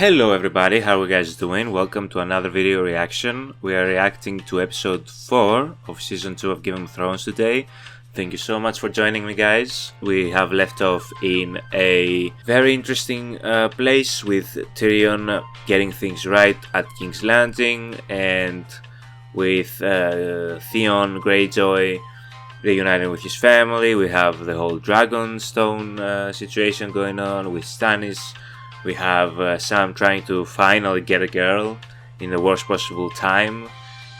Hello everybody, how are you guys doing? Welcome to another video reaction. We are reacting to episode 4 of season 2 of Game of Thrones today. Thank you so much for joining me, guys. We have left off in a very interesting place with Tyrion getting things right at King's Landing, and with Theon Greyjoy reuniting with his family. We have the whole Dragonstone situation going on with Stannis. We have Sam trying to finally get a girl in the worst possible time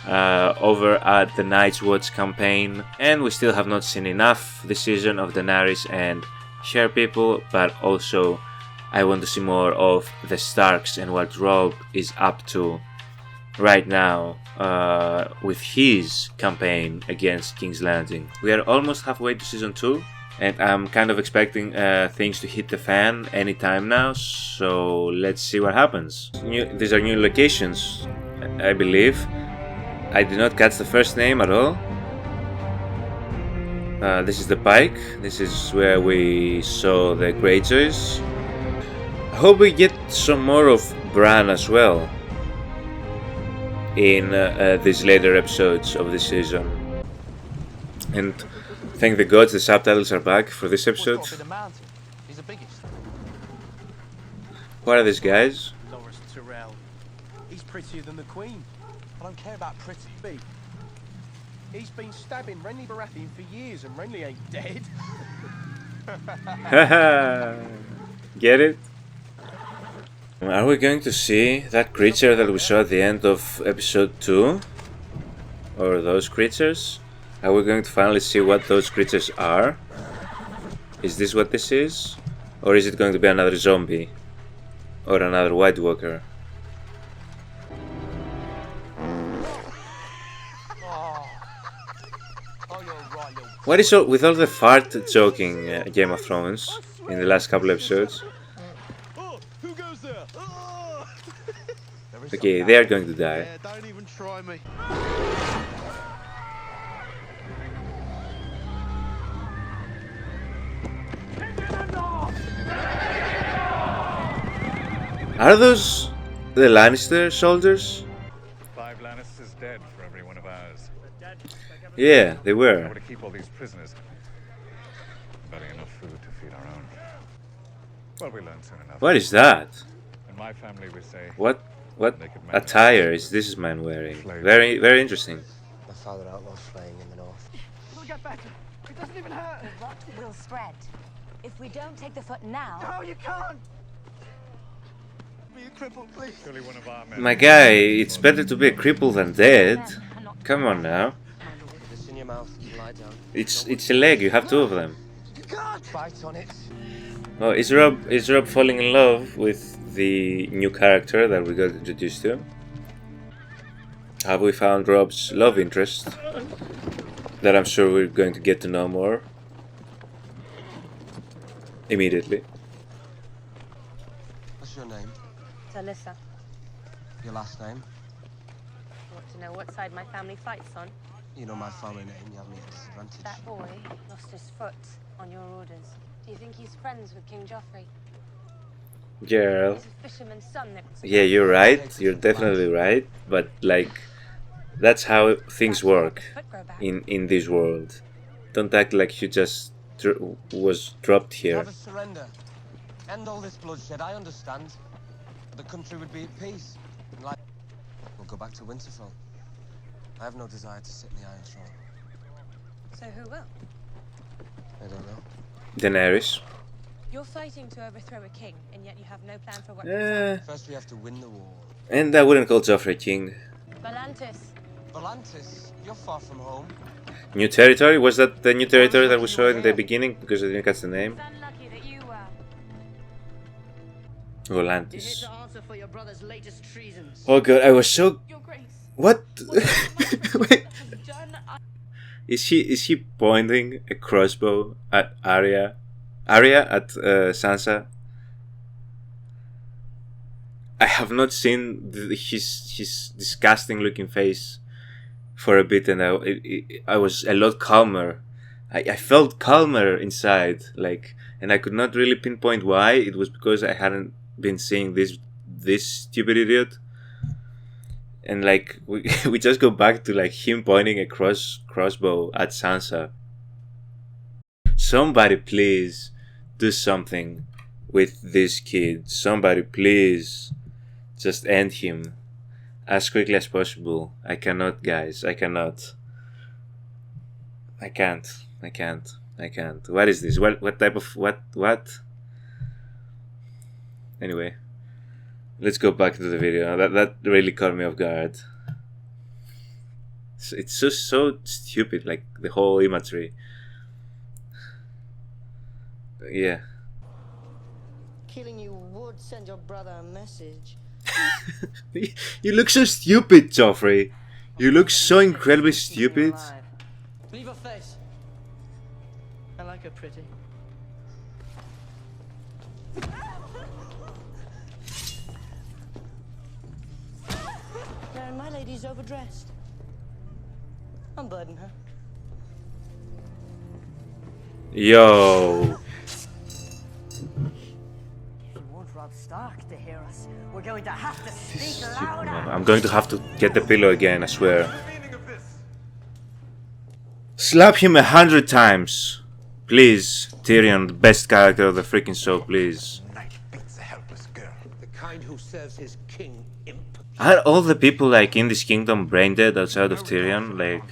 over at the Night's Watch campaign, and we still have not seen enough this season of Daenerys and her people, but also I want to see more of the Starks and what Robb is up to right now with his campaign against King's Landing. We are almost halfway to season 2. And I'm kind of expecting things to hit the fan anytime now, so let's see what happens. These are new locations, I believe. I did not catch the first name at all. This is the Pike. This is where we saw the Greyjoys. I hope we get some more of Bran as well in these later episodes of this season. And thank the gods the subtitles are back for this episode. What are these guys? He's prettier than the Queen. I don't care about pretty. He's been stabbing Renly Baratheon for years and Renly ain't dead. Haha. Get it? Are we going to see that creature that we saw at the end of episode 2? Or those creatures? Are we going to finally see what those creatures are? Is this what this is? Or is it going to be another zombie? Or another White Walker? What is all, with all the fart joking Game of Thrones in the last couple episodes? Okay, they are going to die. Don't even try me. Are those the Lannister soldiers? 5 Lannisters dead for every one of ours. Yeah, they How were. to keep all these prisoners? Barely enough food to feed our own. Well, we learn soon enough. What is that? In my family, we say. What attire is this man wearing? Very interesting. My father outlawed flaying in the north. We'll get better. It doesn't even hurt. The rot will spread. If we don't take the foot now... No, you can't. Be a cripple, please. Surely one of our men. My guy, it's better to be a cripple than dead. Come on now. This in your mouth and lie down. It's a leg, you have 2 of them. You can't. Bite on it. Oh, is Robb falling in love with the new character that we got introduced to? Have we found Robb's love interest? That I'm sure we're going to get to know more immediately. What's your name? Alyssa, Your last name? want to know what side my family fights on? You know my family name. You have me at disadvantage. That boy lost his foot on your orders. Do you think he's friends with King Joffrey? Girl. He's a fisherman's son that... Yeah, you're right. You're definitely right. But, like, that's how things work in this world. Don't act like you just was dropped here. Have a surrender. End all this bloodshed. I understand. The country would be at peace. And like, we'll go back to Winterfell. I have no desire to sit in the Iron Throne. So who will? I don't know. Daenerys. You're fighting to overthrow a king, and yet you have no plan for what... First we have to win the war. And I wouldn't call Joffrey king. Volantis. Volantis, you're far from home. New territory? Was that the new territory that we saw in the beginning? Because I didn't catch the name. It's unlucky that you Volantis. answer for your brother's latest treasons. Oh god, I was so... Your Grace. What? Wait. Done. Is he pointing a crossbow at Arya? Arya at Sansa? I have not seen his disgusting looking face for a bit, and I was a lot calmer. I felt calmer inside, like, and I could not really pinpoint why. It was because I hadn't been seeing this this stupid idiot. And like we just go back to like him pointing a crossbow at Sansa. Somebody please do something with this kid. Somebody please just end him as quickly as possible. I cannot, guys. I cannot. I can't. What is this? What type of what? Anyway, let's go back to the video. That really caught me off guard. It's just so stupid, like the whole imagery. Yeah. Killing you would send your brother a message. You look so stupid, Joffrey. You look so incredibly stupid. Leave her face. I like her pretty. My lady's overdressed. Unburden her. Yo. If you want Rob Stark to hear us, we're going to have to speak louder. I'm going to have to get the pillow again, I swear. Slap him 100 times. Please, Tyrion, the best character of the freaking show, please. Knight beats a helpless girl. The kind who serves his king imp. Are all the people like in this kingdom brain dead outside of Tyrion? Like,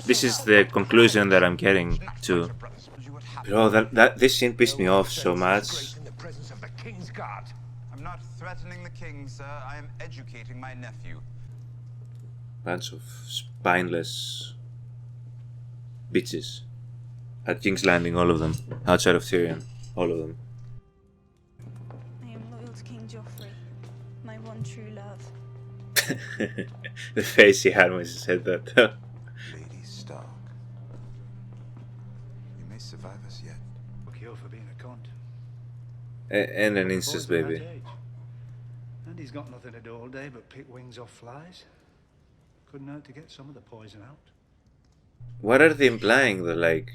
this is the conclusion that I'm getting to. Bro, this scene pissed me off so much. I'm not threatening the king, sir. I am educating my nephew. Bunch of spineless bitches at King's Landing, all of them. Outside of Tyrion, all of them. I am loyal to King Joffrey, my one true love. The face he had when he said that. Lady Stark, you may survive us yet. Fuck you for being a cunt. And an incest baby. And he's got nothing to do all day but pick wings off flies. Couldn't hurt to get some of the poison out. What are they implying? That like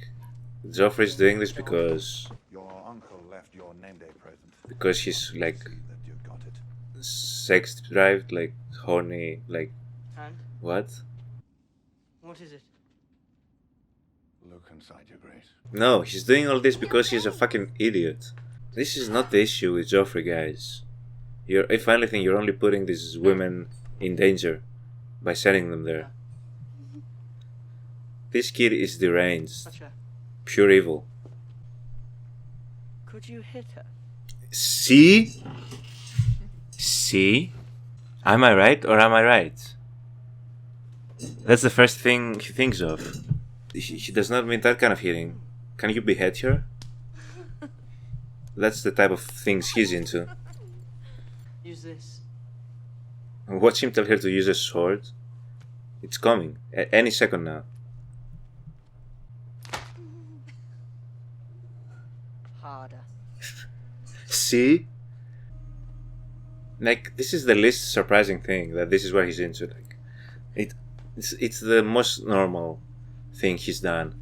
Joffrey's doing this because Your uncle left your name day present. because he's like See that you got it. sex deprived, like horny, like And what? what is it? Look inside your grace. No, he's doing all this because he's a fucking idiot. This is not the issue with Joffrey, guys. If anything, you're only putting these women in danger by sending them there. This kid is deranged, Touch her. pure evil. Could you hit her? See? See? Am I right or am I right? That's the first thing he thinks of. He does not mean that kind of hitting. Can you behead her? That's the type of things he's into. Use this. And watch him tell her to use a sword. It's coming. Any second now. Harder. See? Like, this is the least surprising thing, that this is what he's into. Like, it's the most normal thing he's done.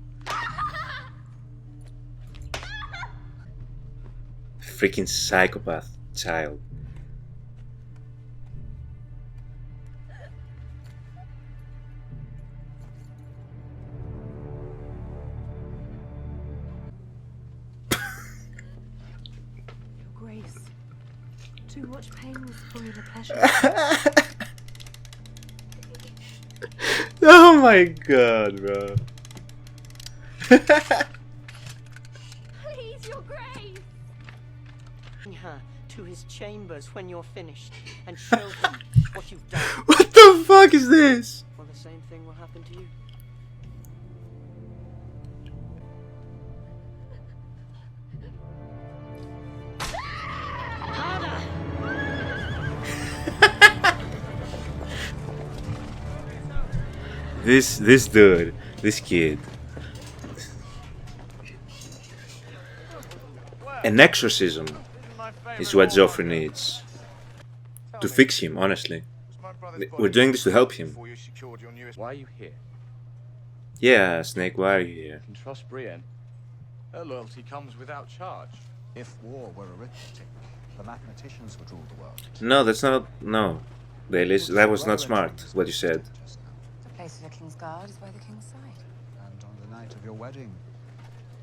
Freaking psychopath child. Your Grace, too much pain will spoil the pleasure. Oh my god, bro. Please, Your Grace! Bring her to his chambers when you're finished and show him what you've done. What the fuck is this? Well, the same thing will happen to you. Harder! This dude, this kid. An exorcism is what Joffrey needs. To fix him, honestly. We're doing this to help him. Why are you here? Yeah, Snake, why are you here? You can trust Brienne. Her loyalty comes without charge. If war were arithmetic, The mathematicians would rule the world. No, that's not. No. Baylis, that was not smart, what you said. The place of the King's Guard is by the King's side. And on the night of your wedding,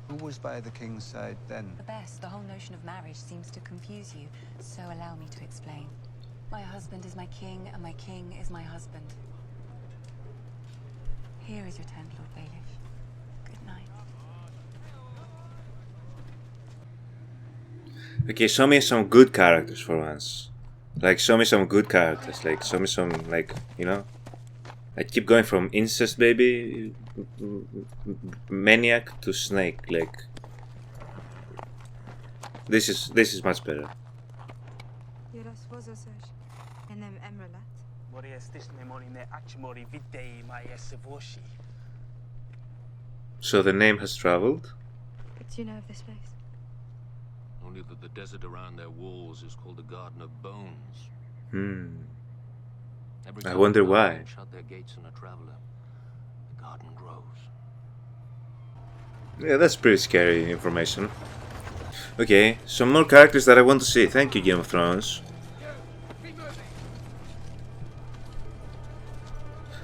who was by the king's side then? The best, the whole notion of marriage seems to confuse you, so allow me to explain. My husband is my king, and my king is my husband. Here is your tent, Lord Bailiff. Good night. Okay, show me some good characters for once. Like, show me some good characters. Like, show me some, like, you know? I keep going from incest baby, maniac to snake. Like, this is much better. So the name has traveled. But do you know of this place? Only that the desert around their walls is called the Garden of Bones. Every I time wonder the why. lions shut their gates on a traveler, the garden grows. Yeah, that's pretty scary information. Okay, some more characters that I want to see. Thank you, Game of Thrones.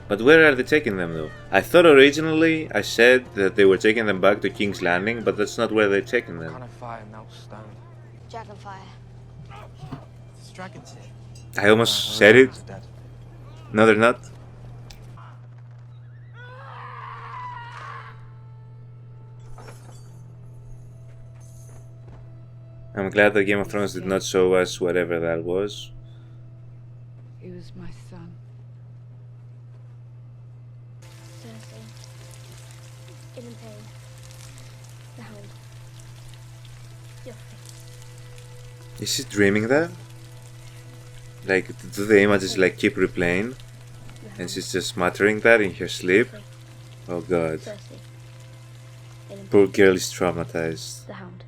But where are they taking them though? I thought originally I said that they were taking them back to King's Landing, but that's not where they're taking them. Kind of fire melts stone. Dragonfire. It's dragons here. I almost said it. Dead. No, they're not. I'm glad that Game of Thrones did not show us whatever that was. He was my son. In pain. The hound. Your face. Is she dreaming that? Like, do the images like keep replaying? And she's just muttering that in her sleep? Oh god. Poor girl is traumatized. The hound.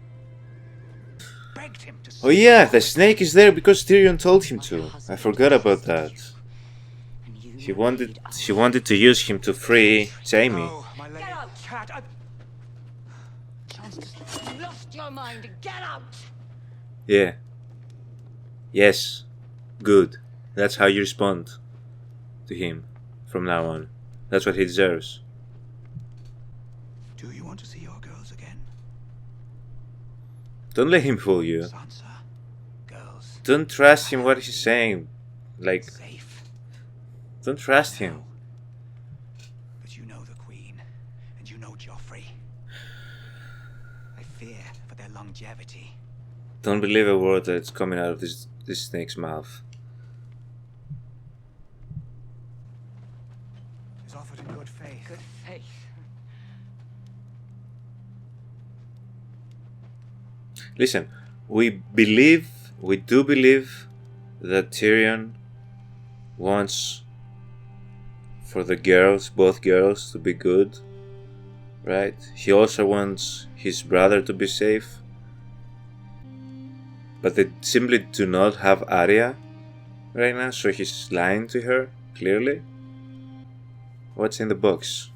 Oh yeah, the snake is there because Tyrion told him to. I forgot about that. He wanted to use him to free Jaime. Get out, cat! You lost your mind. Get out! Yeah. Yes. Good. That's how you respond to him from now on. That's what he deserves. Do you want to see your girls again? Don't let him fool you. Sansa, girls. Don't trust him what he's saying. Like, Safe. don't trust him. But you know the Queen, and you know Joffrey. I fear for their longevity. Don't believe a word that's coming out of this snake's mouth. It's offered in good faith. Good faith. Listen, we do believe that Tyrion wants for the girls, both girls, to be good, right? He also wants his brother to be safe. But they simply do not have Arya right now, so he's lying to her, clearly. What's in the box?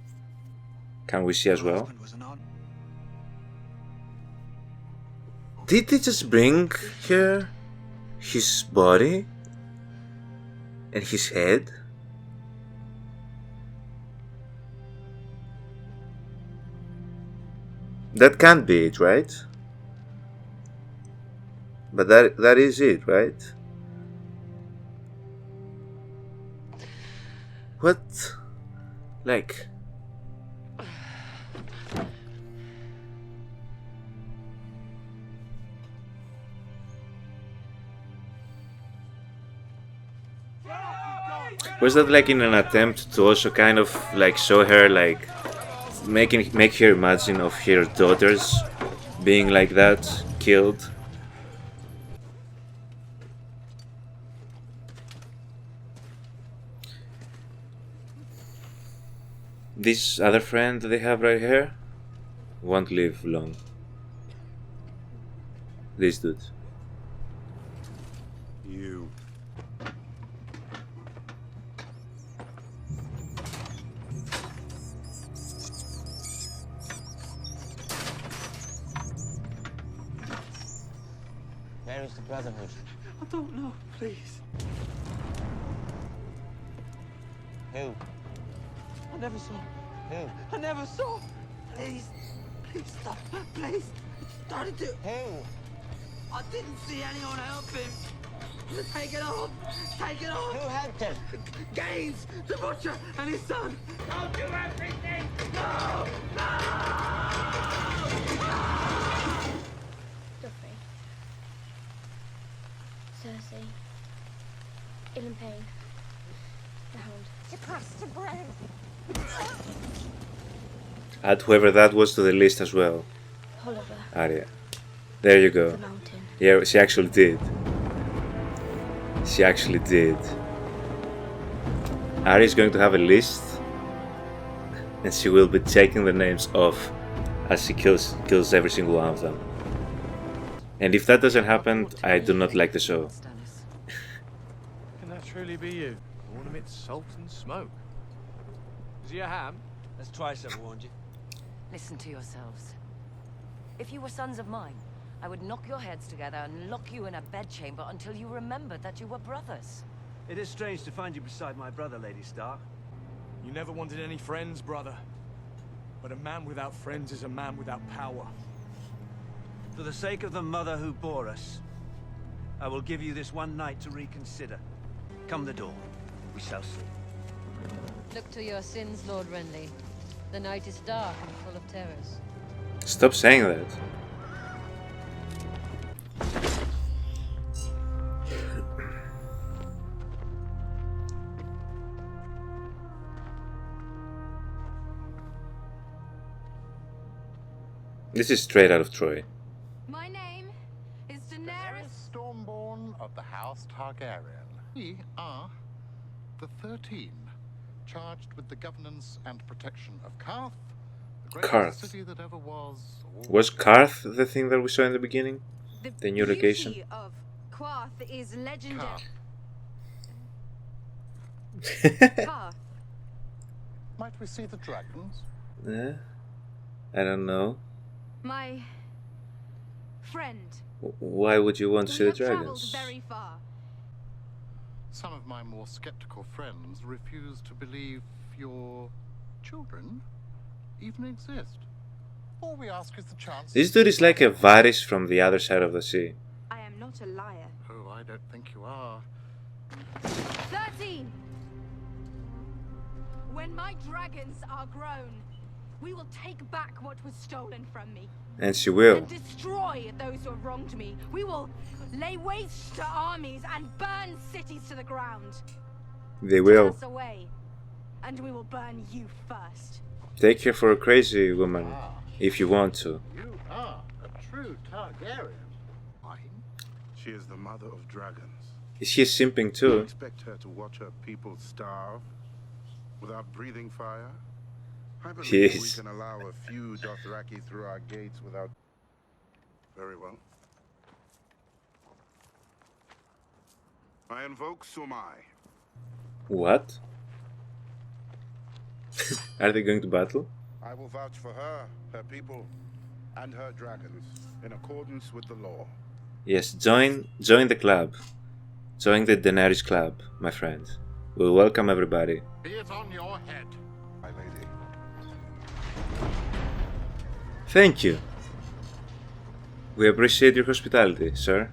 Can we see as well? Did they just bring her his body and his head? That can't be it, right? But that is it, right? What? Like... Was that like in an attempt to also kind of like show her like make her imagine of her daughters being like that, killed? This other friend that they have right here won't live long. This dude. You. Where's the Brotherhood? I don't know, please. Who? I never saw. Who? I never saw. Please. Please stop. Please. It started to. Who? I didn't see anyone help him. Take it off. Take it off. Who helped him? Gaines, the butcher, and his son. I'll do everything. No! No! Joffrey. Cersei. Ill and Pain. The Hound. Suppressed to brain. Add whoever that was to the list as well. Oliver. Arya. There you go. The Mountain. Yeah, she actually did. She actually did. Arya is going to have a list, and she will be taking the names off as she kills every single one of them. And if that doesn't happen, I do not like the show. Can that truly be you? All amidst salt and smoke. Is he a ham? Let's try some, warned you. Listen to yourselves. If you were sons of mine, I would knock your heads together and lock you in a bedchamber until you remembered that you were brothers. It is strange to find you beside my brother, Lady Stark. You never wanted any friends, brother. But a man without friends is a man without power. For the sake of the mother who bore us, I will give you this one night to reconsider. Come the dawn, we shall see. Look to your sins, Lord Renly. The night is dark and full of terrors. Stop saying that. This is straight out of Troy. My name is Daenerys Stormborn of the House Targaryen. We are the 13, charged with the governance and protection of Karth, the greatest city that ever was. Was Karth the thing that we saw in the beginning? The new location? beauty of Qarth is legendary. Qarth. Might we see the dragons? I don't know. My friend. Why would you want to see the We have dragons? traveled very far. Some of my more skeptical friends refuse to believe your children even exist. All we ask is the chance. This dude is like a Varys from the other side of the sea. I am not a liar. Oh, I don't think you are. 13. When my dragons are grown, we will take back what was stolen from me. And she will. And destroy those who have wronged me. We will lay waste to armies and burn cities to the ground. They will. Turn us away, and we will burn you first. Take her for a crazy woman, if you want to. You are a true Targaryen. She is the mother of dragons. Is she simping Do you too? expect her to watch her people starve without breathing fire? I believe we Yes. can allow a few Dothraki through our gates without... Very well. I invoke Sumai. What? Are they going to battle? I will vouch for her, her people, and her dragons, in accordance with the law. Yes, join the club. Join the Daenerys club, my friend. We'll welcome everybody. Be it on your head. My lady. Thank you. We appreciate your hospitality, sir.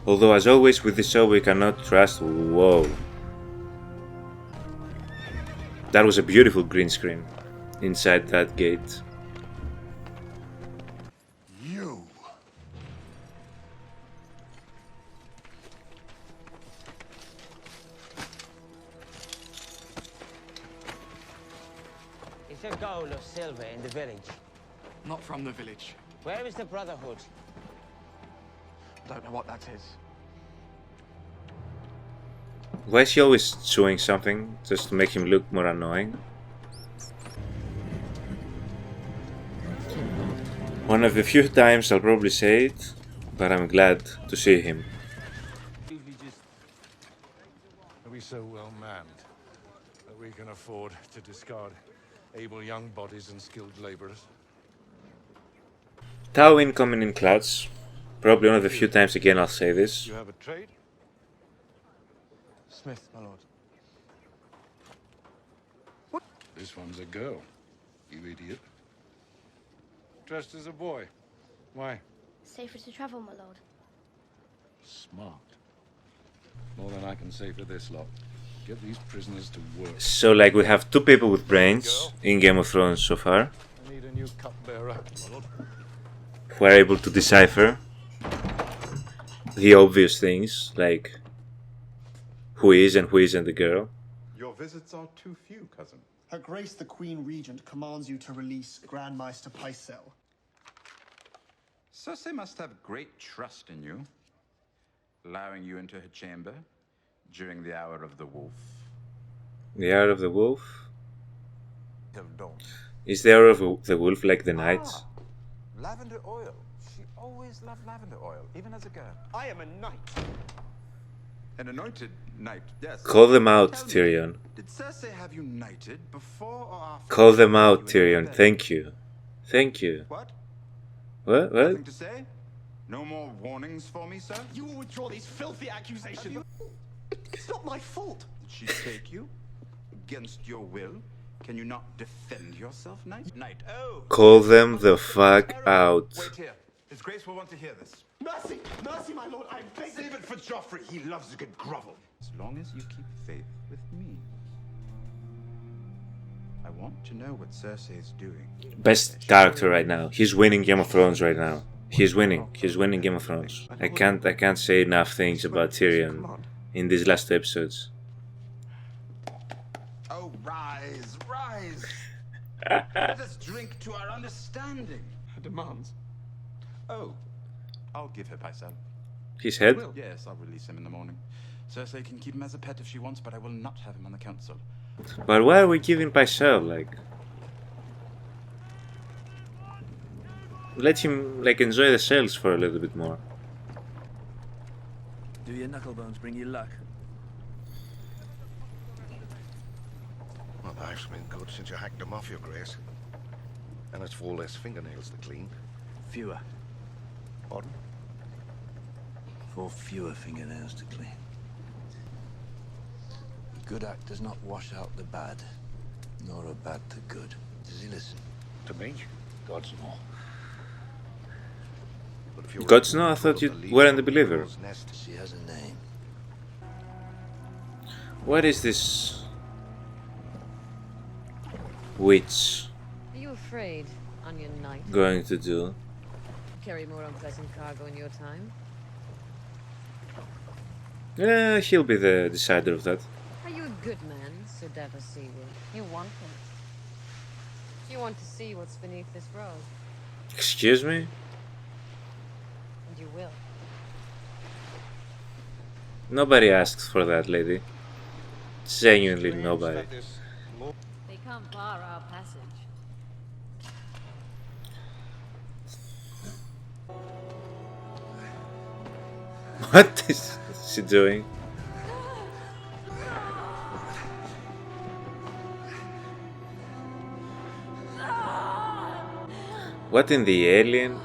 Although, as always with this show, we cannot trust... Whoa. That was a beautiful green screen inside that gate. You. Is there gold or silver in the village? Not from the village. Where is the Brotherhood? Don't know what that is. Why is he always chewing something just to make him look more annoying? One of the few times I'll probably say it, but I'm glad to see him. Are we so well manned that we can afford to discard able young bodies and skilled laborers? Tau incoming in clutch. Probably one of the few times again I'll say this. You have a trade? Smith, my lord. This one's a girl, you idiot. Dressed as a boy. Why? Safer to travel, my lord. Smart. More than I can say for this lot. Get these prisoners to work. So like we have two people with brains in Game of Thrones so far, I need a new cupbearer, my lord. who are able to decipher the obvious things, like who is and who isn't the girl. Your visits are too few, cousin. Her Grace the Queen Regent commands you to release Grand Maester Pycelle. Cersei must have great trust in you, allowing you into her chamber during the Hour of the Wolf. The Hour of the Wolf? Have done. Is the Hour of the Wolf like the night? Lavender oil. She always loved lavender oil, even as a girl. I am a knight. An anointed knight, yes. Call them out, Tell me, Tyrion. did Cersei have you knighted before or after? Call them out, Tyrion. Thank you. Thank you. What? What? Nothing to say? No more warnings for me, sir? You will withdraw these filthy accusations. It's not my fault. Did she take you? Against your will? Can you not defend yourself, knight? Knight, oh! Call them the fuck out. Wait here. His Grace will want to hear this. Mercy! Mercy, my lord, I beg. Save it for Joffrey. He loves a good grovel. As long as you keep faith with me. I want to know what Cersei is doing. Best character right now. He's winning Game of Thrones right now. He's winning. He's winning Game of Thrones. I can't say enough things about Tyrion in these last two episodes. Oh, rise, rise. Let us drink to our understanding. Her demands. Oh, I'll give her Pycelle. His head? Yes, I'll release him in the morning. Cersei can keep him as a pet if she wants, but I will not have him on the council. But why are we giving Pycelle? Like, let him like enjoy the sales for a little bit more. Do your knucklebones bring you luck? Well, life's been good since you hacked them off, Your Grace. And it's 4 less fingernails to clean. Fewer. Pardon? 4 fewer fingernails to clean. A good act does not wash out the bad, nor a bad the good. Does he listen? To me? God's no. But if you're God's no, I thought you weren't a believer. She has a name. What is this witch Are you afraid, Onion Knight? going to do? Carry more unpleasant cargo in your time? Yeah, he'll be the decider of that. Are you a good man, Sir Davos Seawood? You want it. You want to see what's beneath this robe, Excuse me? and you will. Nobody asks for that, lady. Genuinely nobody. They can't bar our passage. What is she doing? What in the alien?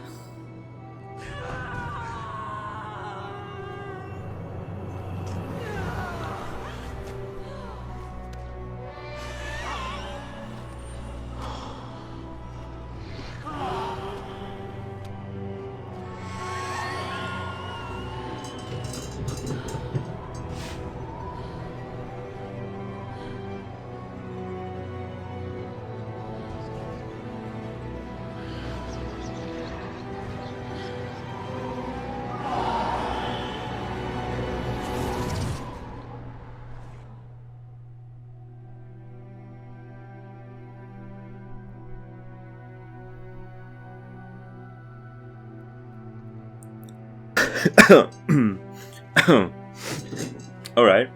Alright.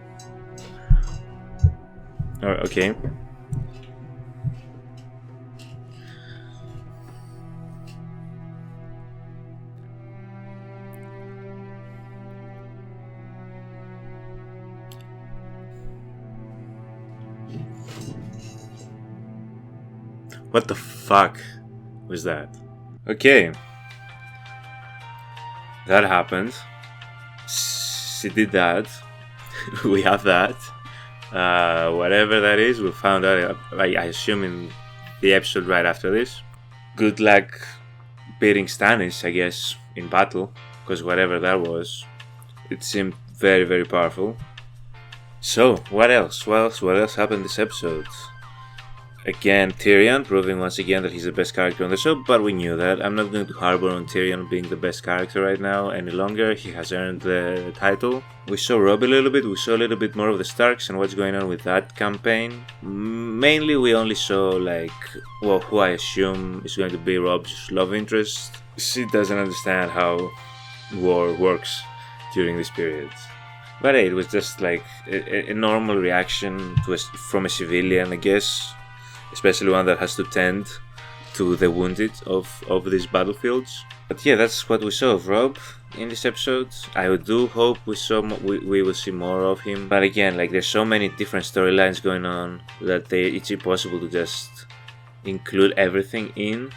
Okay. What the fuck was that? Okay. That happened. She did that. We have that. Whatever that is, we'll find out, I assume, in the episode right after this. Good luck beating Stannis, I guess, in battle, because whatever that was, it seemed very, very powerful. So, what else? What else happened this episode? Again, Tyrion proving once again that he's the best character on the show, but we knew that. I'm not going to harbor on Tyrion being the best character right now any longer. He has earned the title. We saw Robb a little bit, we saw a little bit more of the Starks and what's going on with that campaign. Mainly we only saw, like, well, who I assume is going to be Robb's love interest. She doesn't understand how war works during this period. But hey, it was just like a normal reaction to from a civilian, I guess. Especially one that has to tend to the wounded of these battlefields. But yeah, that's what we saw of Robb in this episode. I do hope we will see more of him. But again, like, there's so many different storylines going on that it's impossible to just include everything in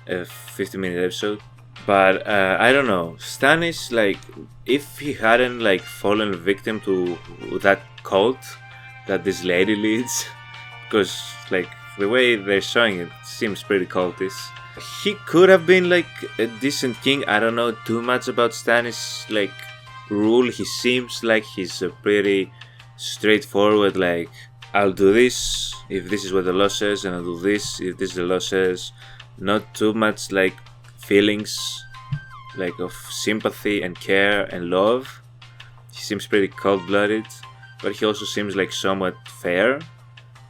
a 50-minute episode. But I don't know, Stannis, like, if he hadn't like fallen victim to that cult that this lady leads, because like the way they're showing it seems pretty cultish. He could have been like a decent king. I don't know too much about Stannis' like rule. He seems like he's a pretty straightforward, like, I'll do this if this is what the law says, and I'll do this if this is the law says. Not too much like feelings like of sympathy and care and love. He seems pretty cold-blooded, but he also seems like somewhat fair,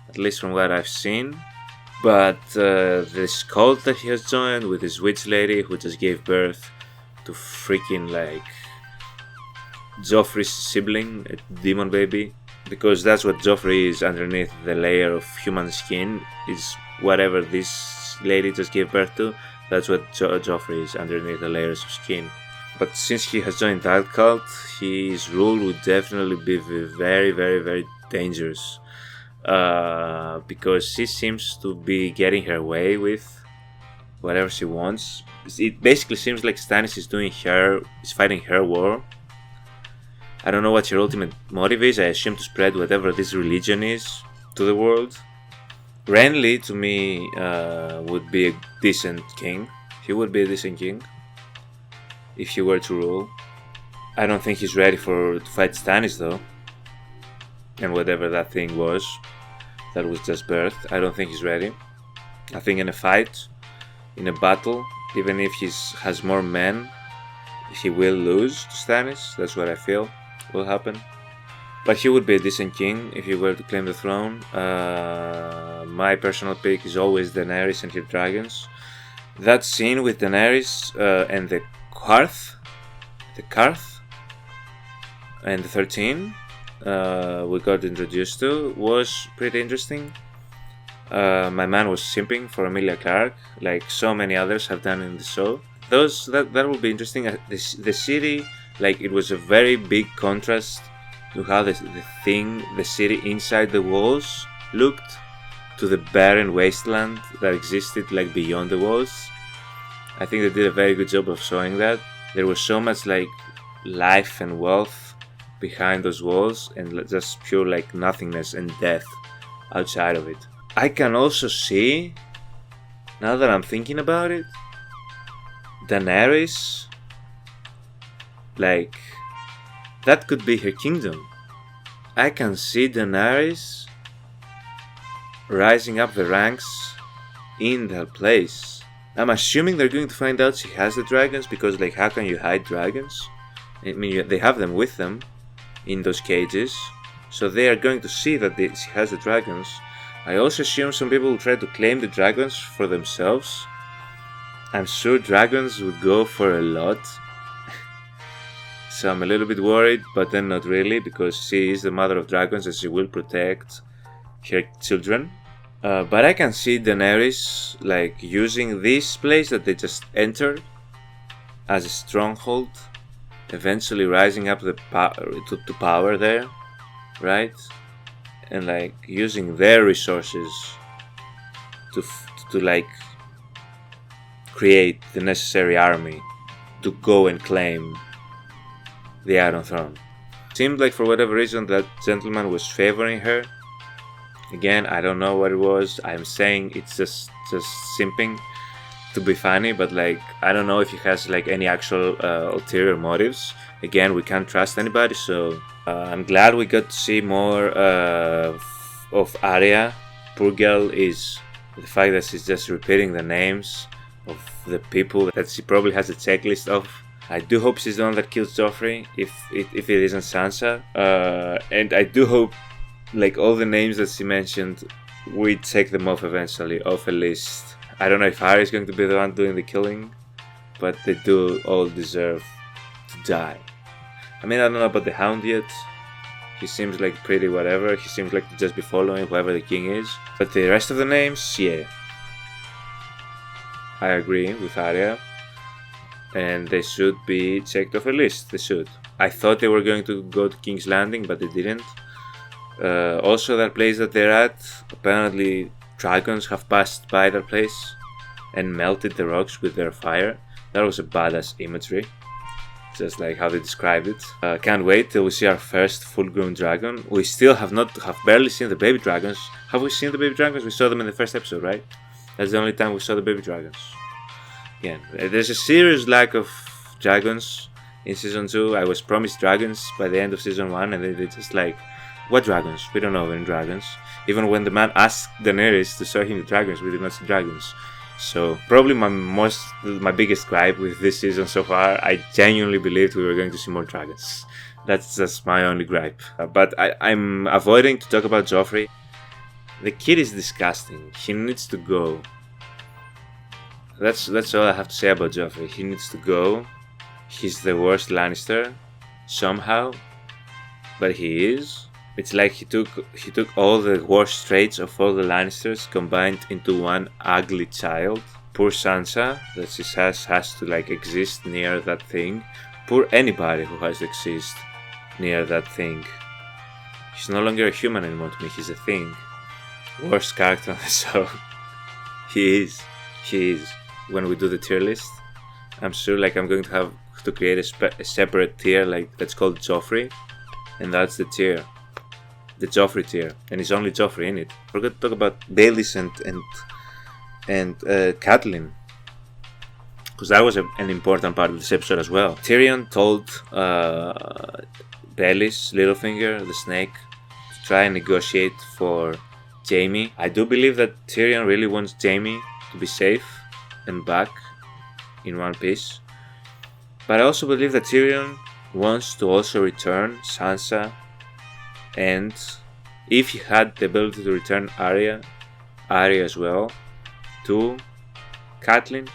at least from what I've seen. But this cult that he has joined with this witch lady who just gave birth to freaking like Joffrey's sibling, a demon baby, because that's what Joffrey is underneath the layer of human skin, is whatever this lady just gave birth to. That's what Joffrey is underneath the layers of skin. But since he has joined that cult, his rule would definitely be very, very, very dangerous. Because she seems to be getting her way with whatever she wants. It basically seems like Stannis is fighting her war. I don't know what your ultimate motive is. I assume to spread whatever this religion is to the world. Renly, to me, would be a decent king. He would be a decent king if he were to rule. I don't think he's ready to fight Stannis though. And whatever that thing was that was just birthed, I don't think he's ready. I think in a fight, in a battle, even if he has more men, he will lose to Stannis. That's what I feel will happen. But he would be a decent king if he were to claim the throne. My personal pick is always Daenerys and her dragons. That scene with Daenerys and the Karth and the 13 we got introduced to was pretty interesting. My man was simping for Emilia Clarke, like so many others have done in the show. That will be interesting. The city, like, it was a very big contrast to how the city inside the walls looked to the barren wasteland that existed like beyond the walls. I think they did a very good job of showing that. There was so much like life and wealth behind those walls and just pure like nothingness and death outside of it. I can also see, now that I'm thinking about it, Daenerys, like, that could be her kingdom. I can see Daenerys rising up the ranks in that place. I'm assuming they're going to find out she has the dragons, because like, how can you hide dragons? I mean, they have them with them in those cages, so they are going to see that she has the dragons. I also assume some people will try to claim the dragons for themselves. I'm sure dragons would go for a lot. So I'm a little bit worried, but then not really, because she is the mother of dragons and she will protect her children. But I can see Daenerys like using this place that they just entered as a stronghold, eventually rising up to power there, right? And like using their resources to like create the necessary army to go and claim the Iron Throne. Seemed like for whatever reason that gentleman was favoring her. Again, I don't know what it was. I'm saying it's just simping to be funny, but like I don't know if he has like any actual ulterior motives. Again, we can't trust anybody, so I'm glad we got to see more of Arya. Poor girl is the fact that she's just repeating the names of the people that she probably has a checklist of. I do hope she's the one that kills Joffrey, if it isn't Sansa, and I do hope like all the names that she mentioned, we check them off eventually off a list. I don't know if Arya is going to be the one doing the killing, but they do all deserve to die. I mean, I don't know about the Hound yet. He seems like pretty whatever. He seems like to just be following whoever the king is. But the rest of the names, yeah. I agree with Arya. And they should be checked off a list. They should. I thought they were going to go to King's Landing, but they didn't. Also, that place that they're at, apparently dragons have passed by that place and melted the rocks with their fire. That was a badass imagery, just like how they described it. Can't wait till we see our first full-grown dragon. We still have barely seen the baby dragons. Have we seen the baby dragons? We saw them in the first episode, right? That's the only time we saw the baby dragons. Again, there's a serious lack of dragons in Season 2. I was promised dragons by the end of Season 1, and they just like, what dragons? We don't know any dragons. Even when the man asked Daenerys to show him the dragons, we did not see dragons. So probably my biggest gripe with this season so far, I genuinely believed we were going to see more dragons. That's just my only gripe. But I'm avoiding to talk about Joffrey. The kid is disgusting. He needs to go. That's all I have to say about Joffrey. He needs to go. He's the worst Lannister somehow, but he is. It's like he took all the worst traits of all the Lannisters combined into one ugly child. Poor Sansa, that she has to like exist near that thing. Poor anybody who has to exist near that thing. He's no longer a human anymore to me, he's a thing. Worst character on the show. He is. When we do the tier list, I'm sure like I'm going to have to create a separate tier like that's called Joffrey, and that's the tier. The Joffrey tier, and it's only Joffrey in it. We're going to talk about Baelish and Catelyn, because that was an important part of this episode as well. Tyrion told Baelish, Littlefinger, the snake, to try and negotiate for Jaime. I do believe that Tyrion really wants Jaime to be safe and back in one piece, but I also believe that Tyrion wants to also return Sansa, and if he had the ability to return Arya as well, to Catelyn,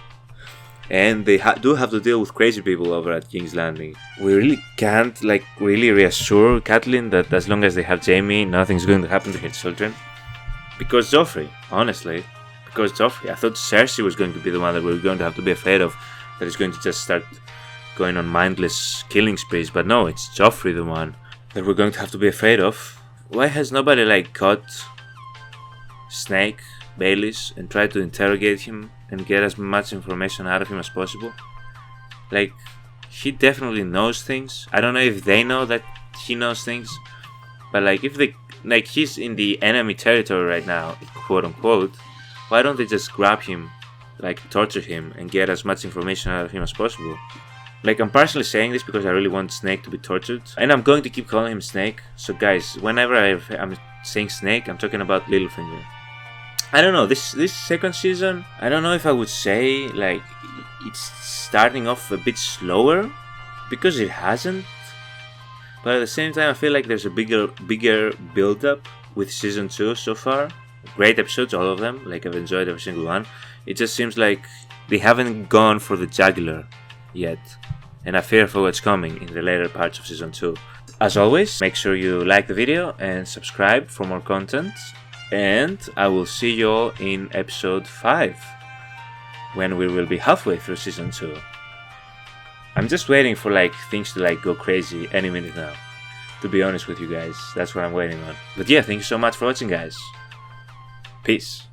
and they do have to deal with crazy people over at King's Landing. We really can't like really reassure Catelyn that as long as they have Jaime, nothing's going to happen to her children. Because Joffrey, honestly, I thought Cersei was going to be the one that we were going to have to be afraid of, that is going to just start going on mindless killing sprees, but no, it's Joffrey the one that we're going to have to be afraid of. Why has nobody like caught Snake, Baelish, and tried to interrogate him and get as much information out of him as possible? Like, he definitely knows things. I don't know if they know that he knows things, but like if they, like he's in the enemy territory right now, quote unquote, why don't they just grab him, like torture him and get as much information out of him as possible? Like, I'm partially saying this because I really want Snake to be tortured, and I'm going to keep calling him Snake. So guys, whenever I'm saying Snake, I'm talking about Littlefinger. I don't know, this second season, I don't know if I would say like it's starting off a bit slower, because it hasn't, but at the same time I feel like there's a bigger build up with season 2 so far. Great episodes, all of them, like I've enjoyed every single one. It just seems like they haven't gone for the jugular yet, and I fear for what's coming in the later parts of season 2. As always, make sure you like the video and subscribe for more content, and I will see you all in episode 5, when we will be halfway through season 2. I'm just waiting for like things to like go crazy any minute now, to be honest with you guys. That's what I'm waiting on. But yeah, thank you so much for watching, guys. Peace.